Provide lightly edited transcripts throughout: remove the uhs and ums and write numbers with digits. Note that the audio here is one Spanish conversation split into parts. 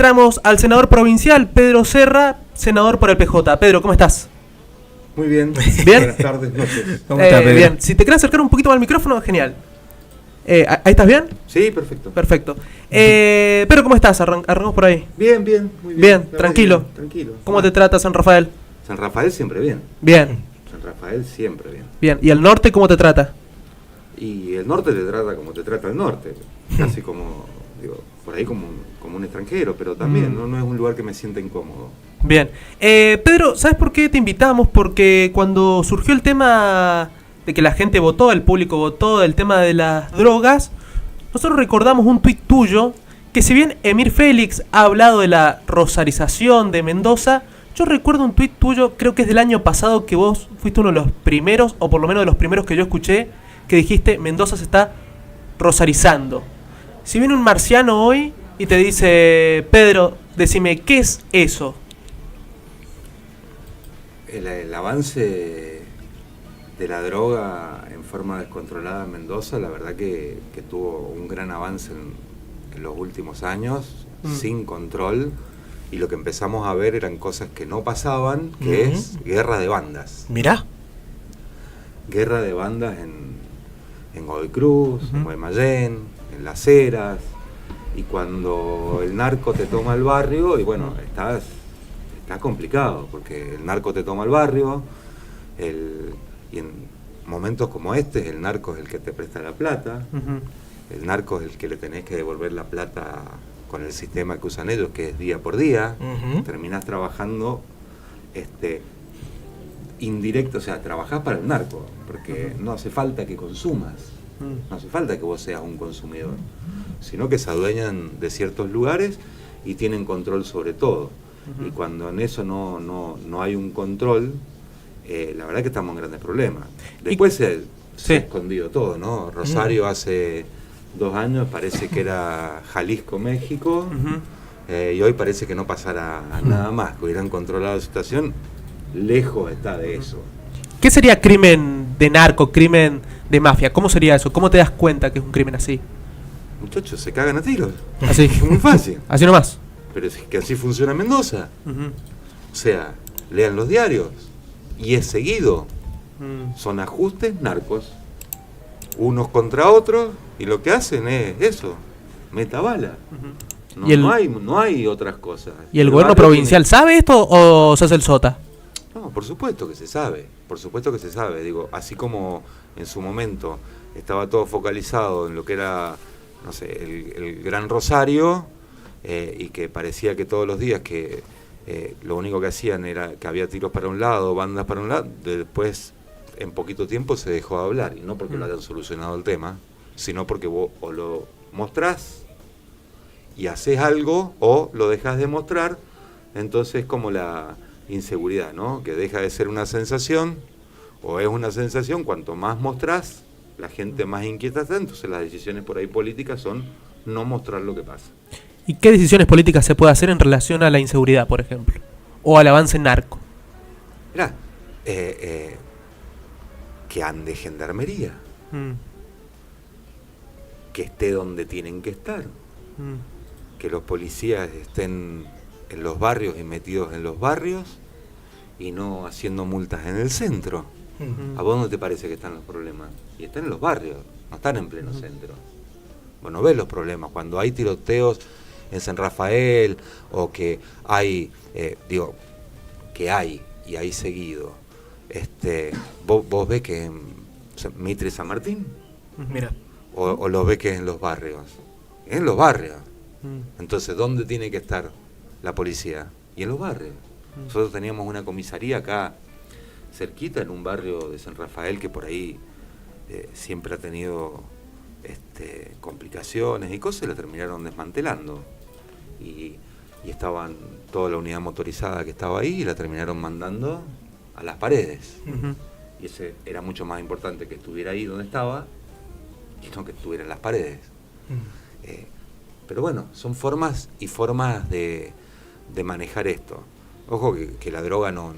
traemos al senador provincial, Pedro Serra, senador por el PJ. Pedro, ¿cómo estás? Muy bien. ¿Bien? Buenas tardes, noches. ¿Cómo estás, Pedro? Bien. Si te quieres acercar un poquito más al micrófono, genial. ¿Ahí estás bien? Sí, perfecto. Perfecto. Pedro, ¿cómo estás? Arrancamos por ahí. Bien, bien, muy bien. Bien, tranquilo. Tranquilo. ¿Cómo te trata San Rafael? San Rafael siempre bien. Bien. San Rafael siempre bien. Bien. ¿Y el norte cómo te trata? Y el norte te trata como te trata el norte. Casi como, digo, por ahí como un extranjero, pero también no es un lugar que me sienta incómodo. Bien. Pedro, ¿sabes por qué te invitamos? Porque cuando surgió el tema de que la gente votó, el público votó, el tema de las drogas, nosotros recordamos un tuit tuyo, que si bien Emir Félix ha hablado de la rosarización de Mendoza, yo recuerdo un tuit tuyo, creo que es del año pasado, que vos fuiste uno de los primeros, o por lo menos de los primeros que yo escuché, que dijiste, Mendoza se está rosarizando. Si viene un marciano hoy y te dice, Pedro, decime, ¿qué es eso? El avance de la droga en forma descontrolada en Mendoza, la verdad que tuvo un gran avance en los últimos años, sin control, y lo que empezamos a ver eran cosas que no pasaban, que es guerra de bandas. Mirá. Guerra de bandas en Godoy Cruz, en Guaymallén, en Las Heras, y cuando el narco te toma el barrio, y bueno, está complicado, porque el narco te toma el barrio, y en momentos como este, el narco es el que te presta la plata, el narco es el que le tenés que devolver la plata con el sistema que usan ellos, que es día por día, terminás trabajando indirecto, o sea, trabajás para el narco, porque no hace falta que consumas, no hace falta que vos seas un consumidor, sino que se adueñan de ciertos lugares y tienen control sobre todo. Y cuando en eso no hay un control, la verdad que estamos en grandes problemas. Después se ha escondido todo, ¿no? Rosario hace 2 años parece que era Jalisco, México, y hoy parece que no pasará nada más, que hubieran controlado la situación. Lejos está de eso. ¿Qué sería crimen de narco, crimen de mafia? ¿Cómo sería eso? ¿Cómo te das cuenta que es un crimen así? Muchachos, se cagan a tiros. Así. Es muy fácil. Así nomás. Pero es que así funciona Mendoza. O sea, lean los diarios. Y es seguido. Son ajustes narcos. Unos contra otros. Y lo que hacen es eso. Meta bala. No hay otras cosas. ¿Y el gobierno provincial sabe esto o se hace el sota? No, por supuesto que se sabe. Por supuesto que se sabe. Digo, así como en su momento estaba todo focalizado en lo que era, no sé, el Gran Rosario, y que parecía que todos los días que lo único que hacían era que había tiros para un lado, bandas para un lado, después en poquito tiempo se dejó de hablar, y no porque lo hayan solucionado el tema, sino porque vos o lo mostrás y haces algo, o lo dejas de mostrar. Entonces, como la inseguridad, ¿no? Que deja de ser una sensación, o es una sensación, cuanto más mostrás, la gente más inquieta está. Entonces las decisiones por ahí políticas son no mostrar lo que pasa. ¿Y qué decisiones políticas se puede hacer en relación a la inseguridad, por ejemplo? O al avance narco. Mirá, que ande gendarmería, que esté donde tienen que estar, que los policías estén en los barrios y metidos en los barrios y no haciendo multas en el centro. ¿A vos no te parece que están los problemas? Y están en los barrios, no están en pleno centro. Bueno, ves los problemas cuando hay tiroteos en San Rafael, o que hay, que hay y hay seguido. Vos ves que en Mitre y San Martín, Mira. o lo ves que es en los barrios. En los barrios. Entonces, ¿dónde tiene que estar la policía? Y en los barrios. Nosotros teníamos una comisaría acá cerquita, en un barrio de San Rafael, que por ahí siempre ha tenido complicaciones y cosas, y la terminaron desmantelando. Y estaban toda la unidad motorizada que estaba ahí, y la terminaron mandando a las paredes. Y ese era mucho más importante, que estuviera ahí donde estaba, y no que estuviera en las paredes. Pero bueno, son formas y formas de manejar esto. Ojo que la droga no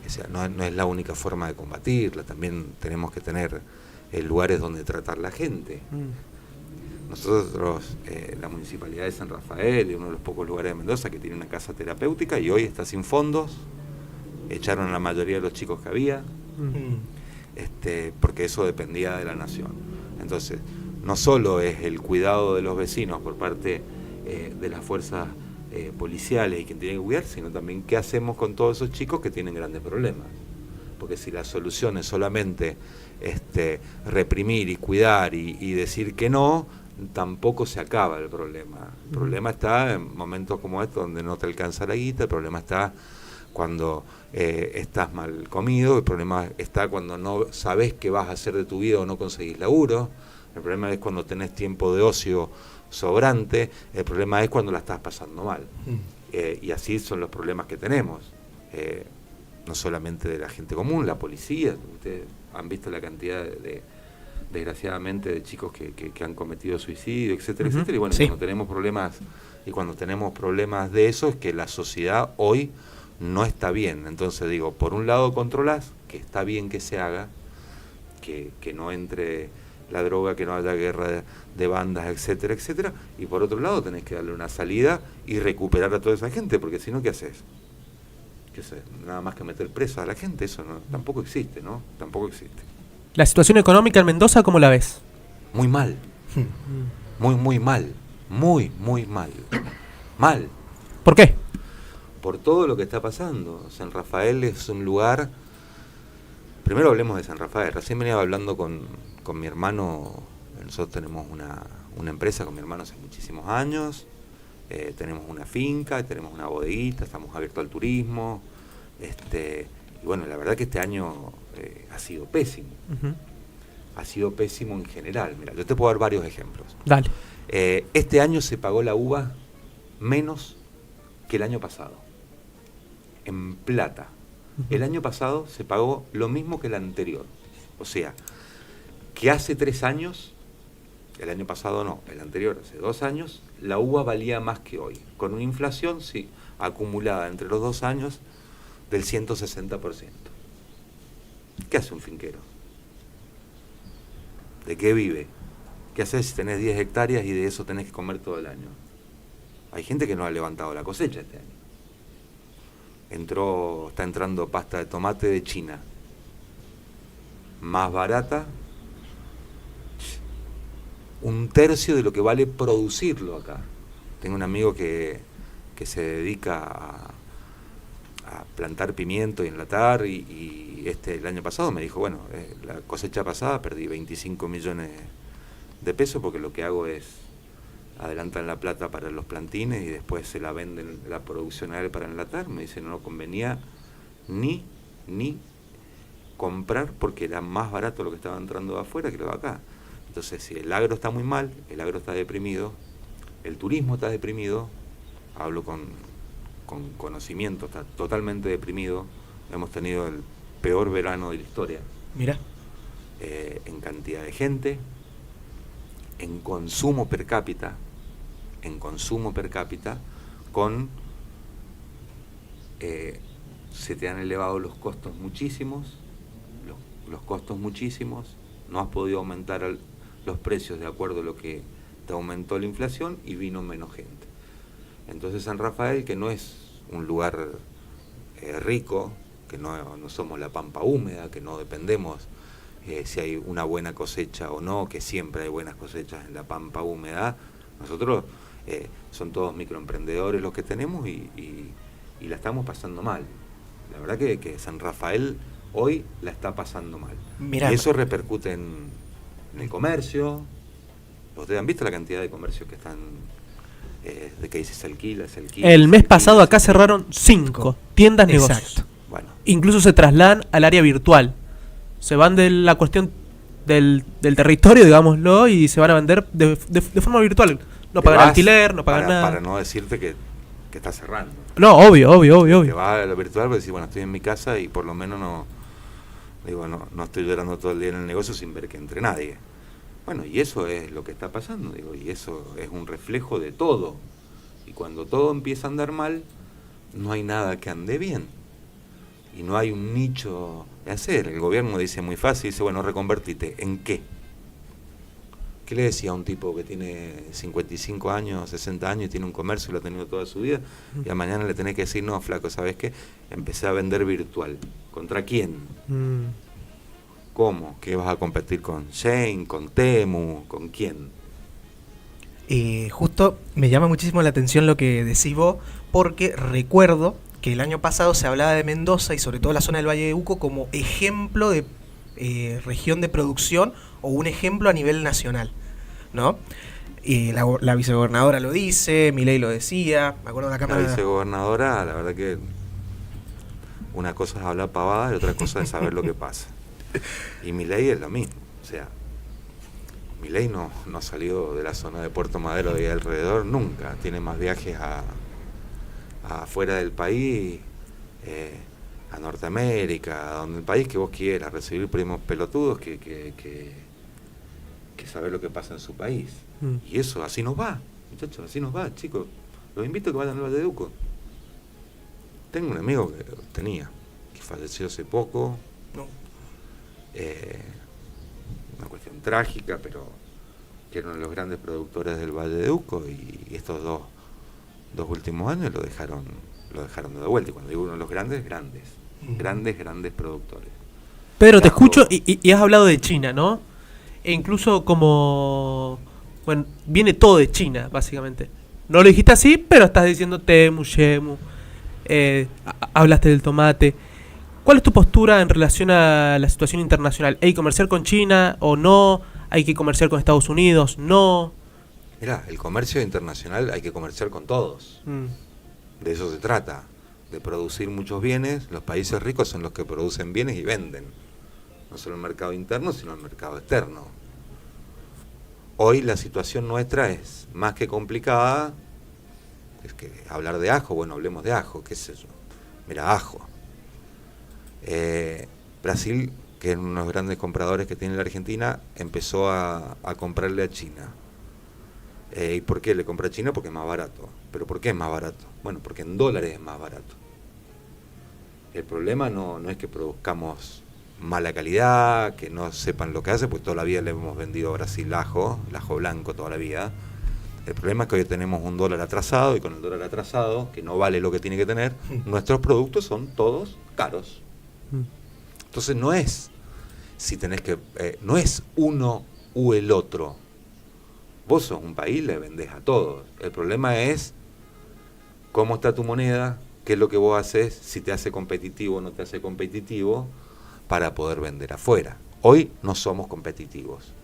es la única forma de combatirla. También tenemos que tener lugares donde tratar la gente. Nosotros, la Municipalidad de San Rafael, es uno de los pocos lugares de Mendoza que tiene una casa terapéutica y hoy está sin fondos. Echaron a la mayoría de los chicos que había, porque eso dependía de la nación. Entonces, no solo es el cuidado de los vecinos por parte de las fuerzas policiales y quien tiene que cuidar, sino también qué hacemos con todos esos chicos que tienen grandes problemas. Porque si la solución es solamente reprimir y cuidar y decir que no, tampoco se acaba el problema. El problema está en momentos como estos donde no te alcanza la guita, el problema está cuando estás mal comido, el problema está cuando no sabés qué vas a hacer de tu vida o no conseguís laburo, el problema es cuando tenés tiempo de ocio sobrante, el problema es cuando la estás pasando mal. Y así son los problemas que tenemos. No solamente de la gente común, la policía, ustedes han visto la cantidad desgraciadamente de chicos que han cometido suicidio, etcétera, etcétera, y bueno, Sí. cuando tenemos problemas de eso es que la sociedad hoy no está bien. Entonces digo, por un lado controlás, que está bien que se haga, que no entre la droga, que no haya guerra de bandas, etcétera, etcétera, y por otro lado tenés que darle una salida y recuperar a toda esa gente, porque si no, ¿qué haces? Nada más que meter presa a la gente, eso tampoco existe, ¿no? Tampoco existe. La situación económica en Mendoza, ¿cómo la ves? Muy mal. Muy mal. Muy mal. Mal. ¿Por qué? Por todo lo que está pasando. San Rafael es un lugar... Primero hablemos de San Rafael. Recién venía hablando con mi hermano. Nosotros tenemos una empresa con mi hermano hace muchísimos años. Tenemos una finca, tenemos una bodeguita, estamos abiertos al turismo. Y bueno, la verdad que este año ha sido pésimo. Ha sido pésimo en general. Mira, yo te puedo dar varios ejemplos. Dale. Este año se pagó la uva menos que el año pasado. En plata. El año pasado se pagó lo mismo que el anterior. O sea, que hace 3 años, el año pasado no, el anterior, hace 2 años, la uva valía más que hoy. Con una inflación, sí, acumulada entre los 2 años del 160%. ¿Qué hace un finquero? ¿De qué vive? ¿Qué haces si tenés 10 hectáreas y de eso tenés que comer todo el año? Hay gente que no ha levantado la cosecha este año. Está entrando pasta de tomate de China. Más barata, 1/3 de lo que vale producirlo acá. Tengo un amigo que se dedica a plantar pimiento y enlatar y el año pasado me dijo, bueno, la cosecha pasada perdí 25 millones de pesos porque lo que hago es adelantan la plata para los plantines y después se la venden la producción a él para enlatar. Me dice, no convenía ni comprar porque era más barato lo que estaba entrando de afuera que lo de acá. Entonces, si el agro está muy mal, el agro está deprimido, el turismo está deprimido, hablo con conocimiento, está totalmente deprimido. Hemos tenido el peor verano de la historia. Mira. En cantidad de gente, en consumo per cápita, se te han elevado los costos muchísimos, no has podido aumentar los precios de acuerdo a lo que te aumentó la inflación y vino menos gente. Entonces San Rafael, que no es un lugar rico, que no somos la pampa húmeda, que no dependemos si hay una buena cosecha o no, que siempre hay buenas cosechas en la pampa húmeda, nosotros son todos microemprendedores los que tenemos y la estamos pasando mal. La verdad que San Rafael hoy la está pasando mal. Mirá. Y eso repercute en el comercio. Ustedes han visto la cantidad de comercios que están, de que dice se alquila. El mes pasado acá cerraron 5 tiendas negocios. Exacto. Bueno, Incluso se trasladan al área virtual. Se van de la cuestión del territorio, digámoslo, y se van a vender de forma virtual. No te pagan vas alquiler, no pagan nada. Para no decirte que está cerrando. No, obvio. Te vas a lo virtual para decir, bueno, estoy en mi casa y por lo menos no estoy llorando todo el día en el negocio sin ver que entre nadie. Bueno, y eso es lo que está pasando, y eso es un reflejo de todo. Y cuando todo empieza a andar mal, no hay nada que ande bien. Y no hay un nicho de hacer. El gobierno dice muy fácil, dice, bueno, reconvertite. ¿En qué? ¿Qué le decía a un tipo que tiene 55 años, 60 años y tiene un comercio y lo ha tenido toda su vida? Y a mañana le tenés que decir, no, flaco, ¿sabes qué? Empecé a vender virtual. ¿Contra quién? ¿Cómo? ¿Qué vas a competir con Shein, con Temu, con quién? Justo me llama muchísimo la atención lo que decís vos, porque recuerdo que el año pasado se hablaba de Mendoza y sobre todo la zona del Valle de Uco como ejemplo de región de producción o un ejemplo a nivel nacional, ¿no? La vicegobernadora lo dice, Milei lo decía, me acuerdo de la Cámara. La vicegobernadora, la verdad que una cosa es hablar pavada y otra cosa es saber lo que pasa. Y Milei es lo mismo, o sea, Milei no ha salido de la zona de Puerto Madero de ahí alrededor nunca, tiene más viajes afuera del país, a Norteamérica, a donde el país que vos quieras, recibir primos pelotudos que saber lo que pasa en su país. Y eso, así nos va, muchachos, así nos va, chicos. Los invito a que vayan al Valle de Uco. Tengo un amigo que falleció hace poco. No. Una cuestión trágica, pero que era uno de los grandes productores del Valle de Uco, y estos dos últimos años lo dejaron de vuelta. Y cuando digo uno de los grandes productores. Pedro, te escucho y has hablado de China, ¿no? E incluso como... Bueno, viene todo de China, básicamente. No lo dijiste así, pero estás diciendo Temu, Shemu, hablaste del tomate. ¿Cuál es tu postura en relación a la situación internacional? ¿Hay que comerciar con China o no? ¿Hay que comerciar con Estados Unidos? No. Mirá, el comercio internacional hay que comerciar con todos. De eso se trata, de producir muchos bienes. Los países ricos son los que producen bienes y venden. No solo el mercado interno, sino el mercado externo. Hoy la situación nuestra es más que complicada. Es que hablar de ajo, bueno, hablemos de ajo, qué sé yo. Mira, ajo. Brasil, que es uno de los grandes compradores que tiene la Argentina, empezó a comprarle a China. ¿Y por qué le compra a China? Porque es más barato. ¿Pero por qué es más barato? Bueno, porque en dólares es más barato. El problema no es que produzcamos mala calidad, que no sepan lo que hace, pues toda la vida le hemos vendido a Brasil el ajo blanco toda la vida. El problema es que hoy tenemos un dólar atrasado, y con el dólar atrasado, que no vale lo que tiene que tener, nuestros productos son todos caros. Entonces no es no es uno u el otro. Vos sos un país, le vendés a todos. El problema es cómo está tu moneda, qué es lo que vos haces, si te hace competitivo o no te hace competitivo, para poder vender afuera. Hoy no somos competitivos.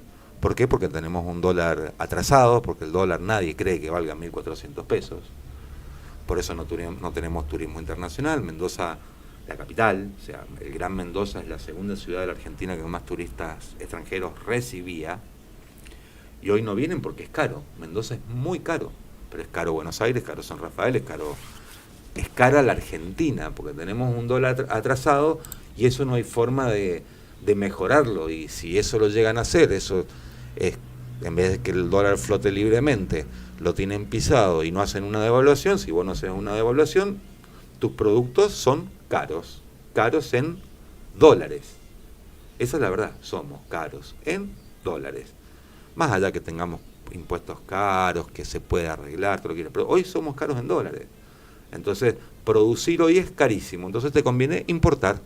¿Por qué? Porque tenemos un dólar atrasado, porque el dólar nadie cree que valga 1.400 pesos. Por eso no tenemos turismo internacional. Mendoza, la capital, o sea, el Gran Mendoza es la segunda ciudad de la Argentina que más turistas extranjeros recibía. Y hoy no vienen porque es caro. Mendoza es muy caro. Pero es caro Buenos Aires, caro San Rafael, es cara la Argentina, porque tenemos un dólar atrasado y eso no hay forma de mejorarlo. Y si eso lo llegan a hacer, eso es, en vez de que el dólar flote libremente, lo tienen pisado y no hacen una devaluación. Si vos no haces una devaluación, tus productos son caros en dólares. Esa es la verdad, somos caros en dólares. Más allá que tengamos impuestos caros, que se puede arreglar, todo lo que quieras, pero hoy somos caros en dólares. Entonces, producir hoy es carísimo, entonces te conviene importar.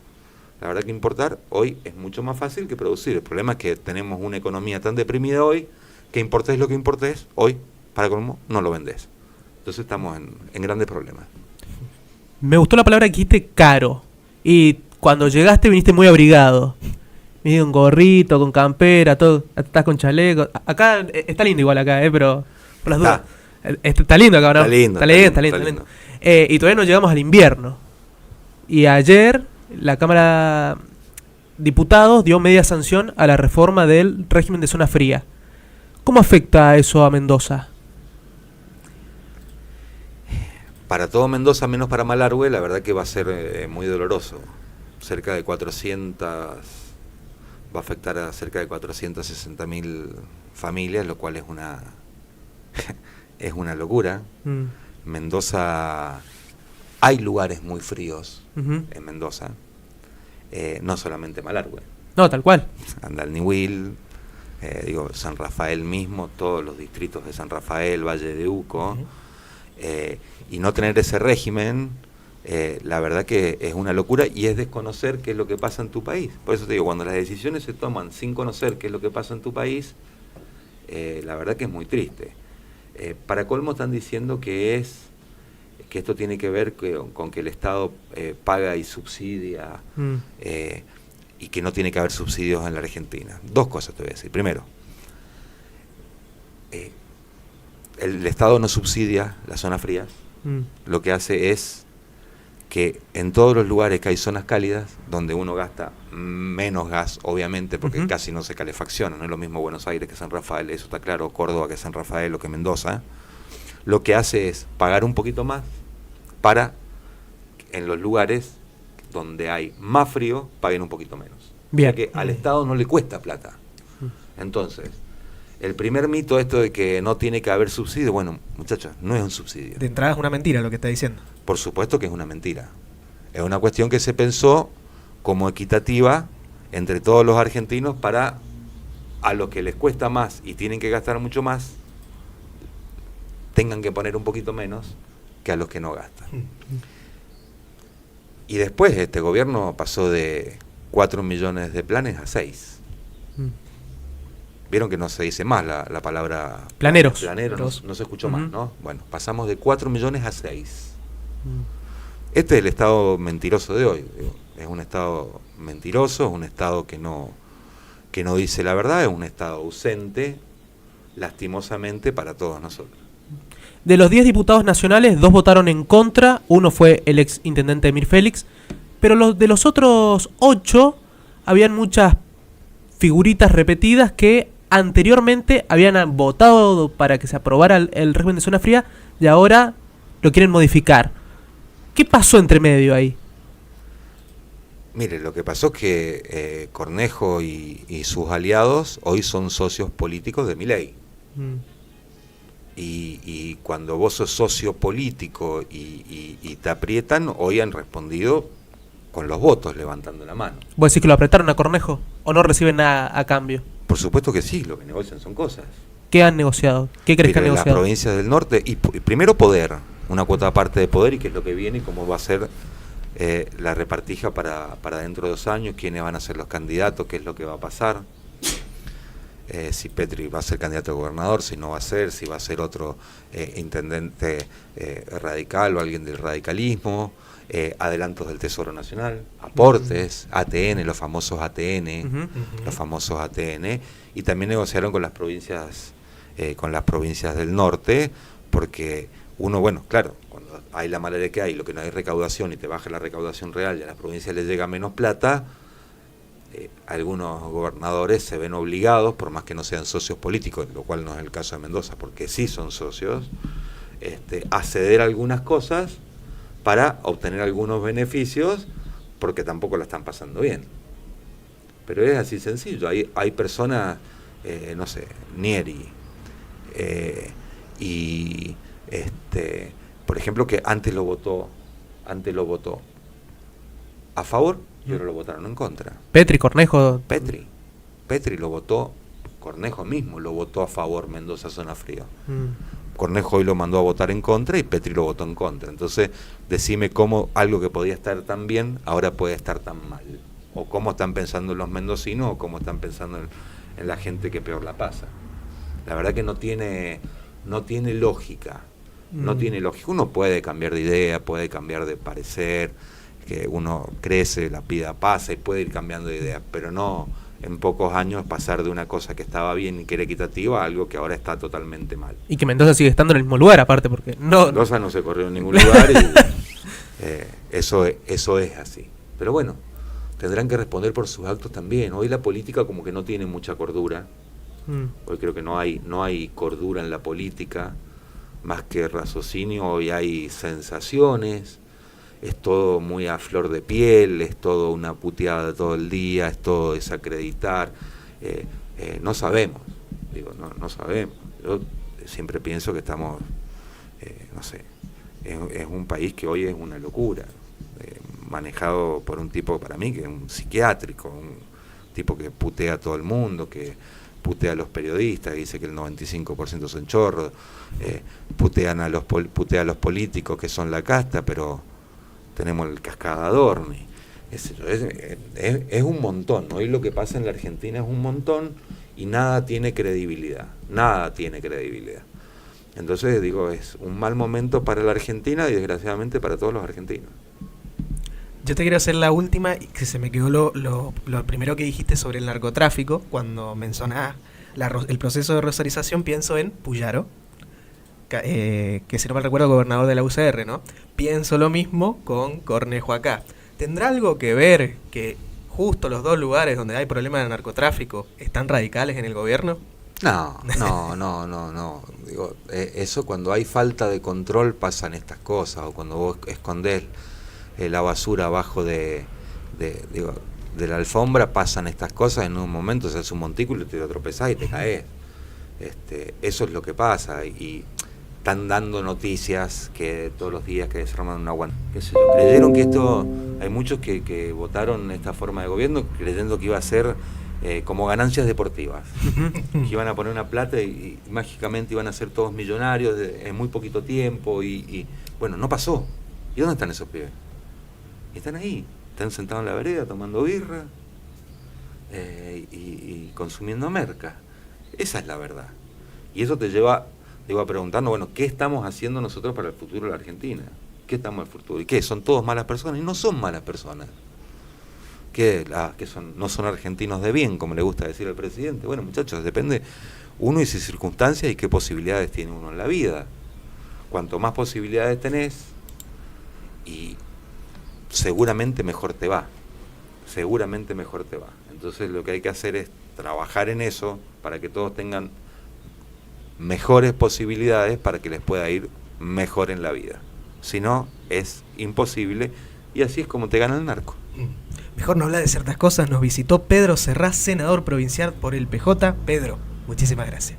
La verdad que importar hoy es mucho más fácil que producir. El problema es que tenemos una economía tan deprimida hoy, que importés lo que importés, hoy, para colmo, no lo vendés. Entonces estamos en grandes problemas. Me gustó la palabra que dijiste, caro. Y cuando llegaste viniste muy abrigado. Viniste con gorrito, con campera, todo. Estás con chaleco. Acá está lindo igual acá, pero por las dudas. Está lindo acá, ¿no? Está lindo. Y todavía no llegamos al invierno. Y ayer la Cámara de Diputados dio media sanción a la reforma del régimen de zona fría. ¿Cómo afecta eso a Mendoza? Para todo Mendoza, menos para Malargüe, la verdad que va a ser muy doloroso. Cerca de 400, va a afectar a cerca de 460.000 familias, lo cual es una locura. Mendoza, hay lugares muy fríos en Mendoza, no solamente Malargüe. No, tal cual. Anda al Niwil, San Rafael mismo, todos los distritos de San Rafael, Valle de Uco, y no tener ese régimen, la verdad que es una locura y es desconocer qué es lo que pasa en tu país. Por eso te digo, cuando las decisiones se toman sin conocer qué es lo que pasa en tu país, la verdad que es muy triste. Para colmo están diciendo que esto tiene que ver con que el Estado paga y subsidia, y que no tiene que haber subsidios en la Argentina. Dos cosas te voy a decir. Primero, el Estado no subsidia las zonas frías. Lo que hace es que en todos los lugares que hay zonas cálidas, donde uno gasta menos gas, obviamente, porque casi no se calefacciona, no es lo mismo Buenos Aires que San Rafael, eso está claro, Córdoba que San Rafael o que Mendoza, lo que hace es pagar un poquito más para, en los lugares donde hay más frío, paguen un poquito menos. Bien. Porque al Estado no le cuesta plata. Entonces, el primer mito esto de que no tiene que haber subsidio, bueno, muchachos, no es un subsidio. De entrada es una mentira lo que está diciendo. Por supuesto que es una mentira. Es una cuestión que se pensó como equitativa entre todos los argentinos para a los que les cuesta más y tienen que gastar mucho más, tengan que poner un poquito menos que a los que no gastan. Y después este gobierno pasó de 4 millones de planes a 6. Vieron que no se dice más la palabra planeros. Planeros, no se escuchó más, ¿no? Bueno, pasamos de 4 millones a 6. Este es el Estado mentiroso de hoy. Es un Estado mentiroso, es un Estado que no dice la verdad, es un Estado ausente, lastimosamente para todos nosotros. De los 10 diputados nacionales, 2 votaron en contra, uno fue el ex intendente Emir Félix, pero de los otros 8 habían muchas figuritas repetidas que anteriormente habían votado para que se aprobara el régimen de zona fría y ahora lo quieren modificar. ¿Qué pasó entre medio ahí? Mire, lo que pasó es que Cornejo y sus aliados hoy son socios políticos de Milei. Y cuando vos sos socio político y te aprietan, hoy han respondido con los votos, levantando la mano. ¿Vos decís que lo apretaron a Cornejo o no reciben nada a cambio? Por supuesto que sí, lo que negocian son cosas. ¿Qué han negociado? ¿Qué crees que han Las negociado? provincias del norte, y primero poder, una cuota aparte de poder y qué es lo que viene y cómo va a ser la repartija para dentro de 2 años, quiénes van a ser los candidatos, qué es lo que va a pasar. Si Petri va a ser candidato a gobernador, si no va a ser, si va a ser otro intendente radical o alguien del radicalismo, adelantos del Tesoro Nacional, aportes, ATN, los famosos ATN, y también negociaron con las provincias del norte, porque uno, bueno, claro, cuando hay la malaria que hay, lo que no hay recaudación y te baja la recaudación real y a las provincias les llega menos plata, algunos gobernadores se ven obligados, por más que no sean socios políticos, lo cual no es el caso de Mendoza, porque sí son socios, a ceder algunas cosas para obtener algunos beneficios, porque tampoco la están pasando bien. Pero es así sencillo. Hay personas, no sé, Nieri, por ejemplo, que antes lo votó a favor y ahora lo votaron en contra. Petri, Cornejo. Petri lo votó, Cornejo mismo lo votó a favor, Mendoza Zona Fría. Cornejo hoy lo mandó a votar en contra y Petri lo votó en contra. Entonces, decime cómo algo que podía estar tan bien ahora puede estar tan mal. O cómo están pensando los mendocinos o cómo están pensando en la gente que peor la pasa. La verdad que no tiene lógica. No tiene lógica. Uno puede cambiar de idea, puede cambiar de parecer, que uno crece, la vida pasa y puede ir cambiando de idea, pero no en pocos años pasar de una cosa que estaba bien y que era equitativa a algo que ahora está totalmente mal. Y que Mendoza sigue estando en el mismo lugar, aparte, porque no... Mendoza no se corrió en ningún lugar y eso es así. Pero bueno, tendrán que responder por sus actos también. Hoy la política como que no tiene mucha cordura. Hoy creo que no hay cordura en la política, más que raciocinio. Hoy hay sensaciones, es todo muy a flor de piel, es todo una puteada todo el día, es todo desacreditar. No sabemos, no sabemos. Yo siempre pienso que estamos, no sé, es un país que hoy es una locura, manejado por un tipo para mí que es un psiquiátrico, un tipo que putea a todo el mundo, que putea a los periodistas, dice que el 95% son chorros, putea a los políticos que son la casta, pero tenemos el cascador. Es un montón. Hoy lo que pasa en la Argentina es un montón y nada tiene credibilidad. Entonces digo, es un mal momento para la Argentina y desgraciadamente para todos los argentinos. Yo te quiero hacer la última, y que se me quedó lo primero que dijiste sobre el narcotráfico. Cuando mencionás el proceso de rosarización, pienso en Puyaro, que si no mal recuerdo, gobernador de la UCR, ¿no? Pienso lo mismo con Cornejo acá. ¿Tendrá algo que ver que justo los dos lugares donde hay problemas de narcotráfico están radicales en el gobierno? No. Digo, eso cuando hay falta de control pasan estas cosas, o cuando vos escondés la basura abajo de la alfombra pasan estas cosas. En un momento se hace un montículo y te tropezás y te caes. Eso es lo que pasa, y están dando noticias que todos los días que desarman una guanta. Creyeron que esto, hay muchos que votaron esta forma de gobierno creyendo que iba a ser como ganancias deportivas, que iban a poner una plata y mágicamente iban a ser todos millonarios en muy poquito tiempo, y bueno, no pasó. ¿Y dónde están esos pibes? Están ahí, están sentados en la vereda tomando birra y consumiendo merca. Esa es la verdad. Y eso te lleva, a preguntarnos, bueno, ¿qué estamos haciendo nosotros para el futuro de la Argentina? ¿Qué estamos en el futuro? ¿Y qué? ¿Son todos malas personas? Y no son malas personas. ¿Qué? No son argentinos de bien, como le gusta decir al presidente. Bueno, muchachos, depende uno y sus circunstancias y qué posibilidades tiene uno en la vida. Cuanto más posibilidades tenés, y seguramente mejor te va. Entonces lo que hay que hacer es trabajar en eso para que todos tengan mejores posibilidades para que les pueda ir mejor en la vida. Si no, es imposible, y así es como te gana el narco. Mejor no hablar de ciertas cosas. Nos visitó Pedro Serrás, senador provincial por el PJ. Pedro, muchísimas gracias.